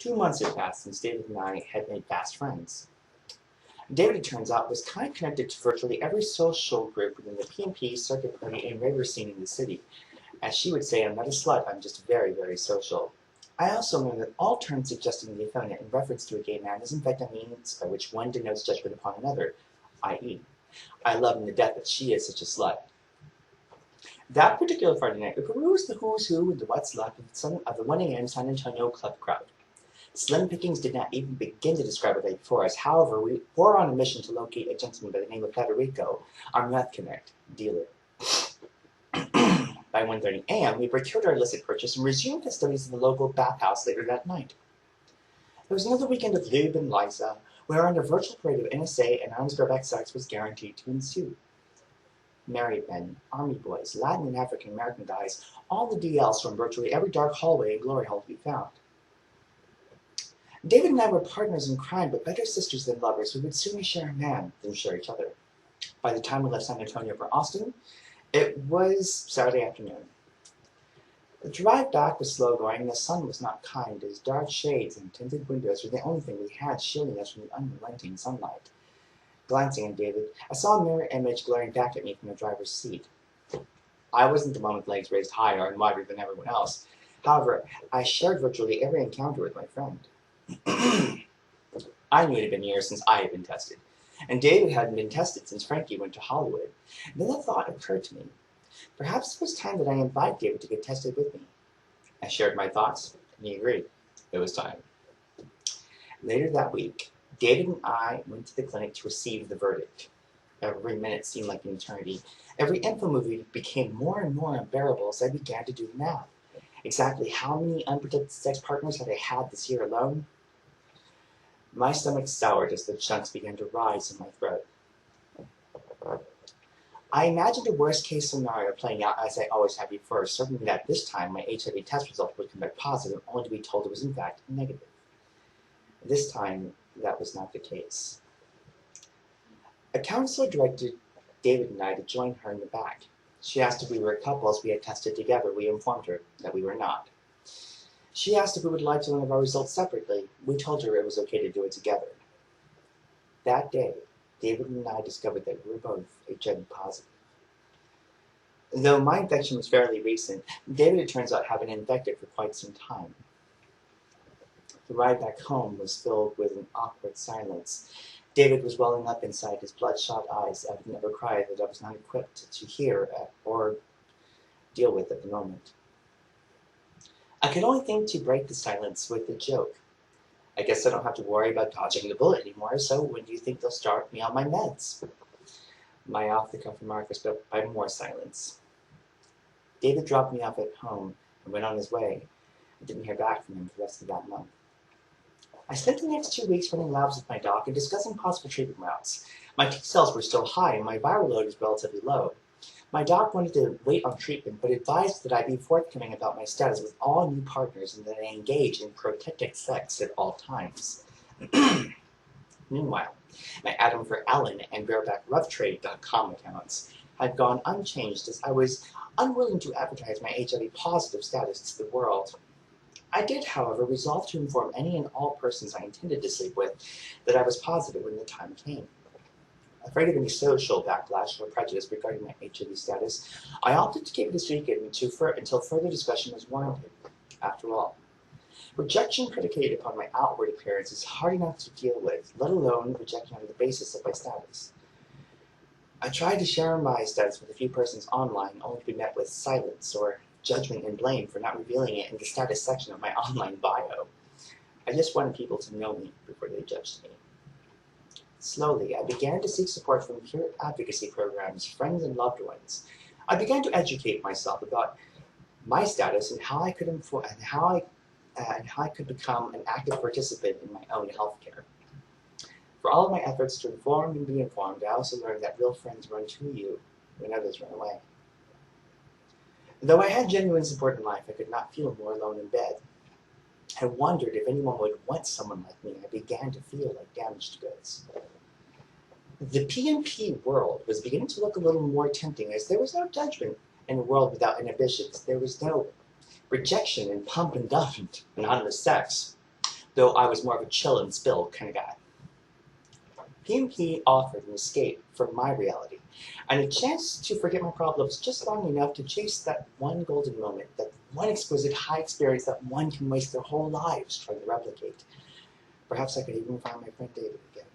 2 months had passed since David and I had made fast friends. David, it turns out, was kind of connected to virtually every social group within the P&P, circuit party, and raver scene in the city. As she would say, I'm not a slut, I'm just very, very social. I also learned that all terms suggesting the effeminate in reference to a gay man is in fact a means by which one denotes judgment upon another, i.e., I love him to death that she is such a slut. That particular Friday night, we perused the who's who and the what's left of the 1 a.m. San Antonio club crowd. Slim pickings did not even begin to describe it before us. However, we were on a mission to locate a gentleman by the name of Federico, our meth connect dealer. By 1:30 a.m., we procured our illicit purchase and resumed festivities in the local bathhouse later that night. There was another weekend of lube and Liza, wherein a virtual parade of NSA and arms bareback sex was guaranteed to ensue. Married men, army boys, Latin and African American guys, all the DLs from virtually every dark hallway and glory hole to be found. David and I were partners in crime, but better sisters than lovers. We would sooner share a man than share each other. By the time we left San Antonio for Austin, it was Saturday afternoon. The drive back was slow going, and the sun was not kind, as dark shades and tinted windows were the only thing we had shielding us from the unrelenting sunlight. Glancing at David, I saw a mirror image glaring back at me from the driver's seat. I wasn't the one with legs raised higher and wider than everyone else. However, I shared virtually every encounter with my friend. I knew it had been years since I had been tested, and David hadn't been tested since Frankie went to Hollywood. Then the thought occurred to me. Perhaps it was time that I invite David to get tested with me. I shared my thoughts, and he agreed. It was time. Later that week, David and I went to the clinic to receive the verdict. Every minute seemed like an eternity. Every info movie became more and more unbearable as I began to do the math. Exactly how many unprotected sex partners had I had this year alone? My stomach soured as the chunks began to rise in my throat. I imagined a worst-case scenario playing out as I always had before, certain that this time my HIV test result would come back positive, only to be told it was in fact negative. This time, that was not the case. A counselor directed David and I to join her in the back. She asked if we were a couple as we had tested together. We informed her that we were not. She asked if we would like to learn of our results separately. We told her it was okay to do it together. That day, David and I discovered that we were both HIV positive. Though my infection was fairly recent, David, it turns out, had been infected for quite some time. The ride back home was filled with an awkward silence. David was welling up inside his bloodshot eyes, evident of a cry that I was not equipped to hear or deal with at the moment. I could only think to break the silence with a joke. I guess I don't have to worry about dodging the bullet anymore, so when do you think they'll start me on my meds? My off-the-cuff remark was broken by more silence. David dropped me off at home and went on his way. I didn't hear back from him for the rest of that month. I spent the next 2 weeks running labs with my doc and discussing possible treatment routes. My T cells were still high and my viral load was relatively low. My doc wanted to wait on treatment, but advised that I be forthcoming about my status with all new partners and that I engage in protected sex at all times. Meanwhile, my Adan for Alan and barebackroughtrade.com accounts had gone unchanged as I was unwilling to advertise my HIV positive status to the world. I did, however, resolve to inform any and all persons I intended to sleep with that I was positive when the time came. Afraid of any social backlash or prejudice regarding my HIV status, I opted to keep it a secret until further discussion was warranted. After all, rejection predicated upon my outward appearance is hard enough to deal with, let alone rejection on the basis of my status. I tried to share my status with a few persons online, only to be met with silence or judgment and blame for not revealing it in the status section of my online bio. I just wanted people to know me before they judged me. Slowly, I began to seek support from peer advocacy programs, friends, and loved ones. I began to educate myself about my status and how I could become an active participant in my own healthcare. For all of my efforts to inform and be informed, I also learned that real friends run to you when others run away. Though I had genuine support in life, I could not feel more alone in bed. I wondered if anyone would want someone like me. I began to feel like damaged goods. The P&P world was beginning to look a little more tempting, as there was no judgment in a world without inhibitions. There was no rejection in pump and dump and anonymous sex. though I was more of a chill and spill kind of guy. PMP offered an escape from my reality, and a chance to forget my problems just long enough to chase that one golden moment, that one exquisite high experience that one can waste their whole lives trying to replicate. Perhaps I could even find my friend David again.